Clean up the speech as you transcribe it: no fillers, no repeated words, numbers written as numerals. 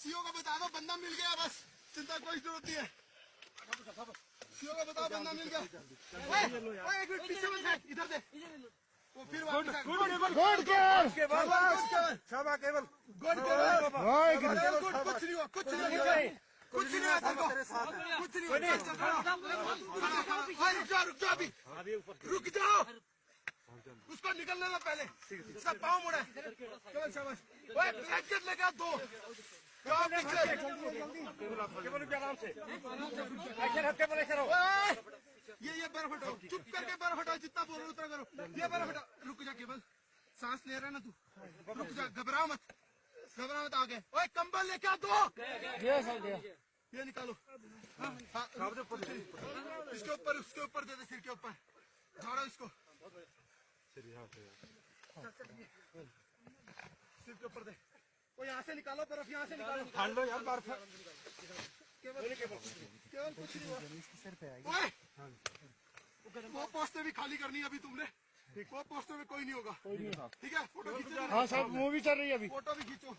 CO को बता दो बंदा मिल गया, बस चिंता कोई जरूरत नहीं है। सीओ को बताओ बंदा मिल गया। एक मिनट पीछे मत हट, इधर दे। वो फिर गुड केवल कुछ नहीं हुआ, कुछ नहीं हुआ, कुछ नहीं हुआ, कुछ नहीं हुआ। रुक जाओ अभी, रुक जाओ, उसको निकलने दो पहले, इसका पाँव मुड़ा है। चलो शाबाश, ब्लैंकेट लेके दो, जाओ पीछे। आराम से ये बर्फ हटाओ, चुप करके बर्फ हटाओ, जितना बोलो उतना करो। ये बर्फ हटाओ, रुक जा केवल, सांस ले रहा है ना तू, रुक जा, घबरा मत आगे। ओए कंबल लेके आ दो, ये निकालो। हाँ, इसके ऊपर, उसके ऊपर दे दे, सिर के ऊपर झाड़ो इसको, सिर के ऊपर दे। वो यहाँ से निकालो बर्फ, यहाँ से निकालो, ठांड लो यार बर्फ। केवल कुछ नहीं हुआ। वो पोस्टर भी खाली करनी है अभी तुमने, वो पोस्टर में कोई नहीं होगा, ठीक है? फोटो खींचो। हाँ साहब मूवी चल रही है अभी, फोटो भी खींचो।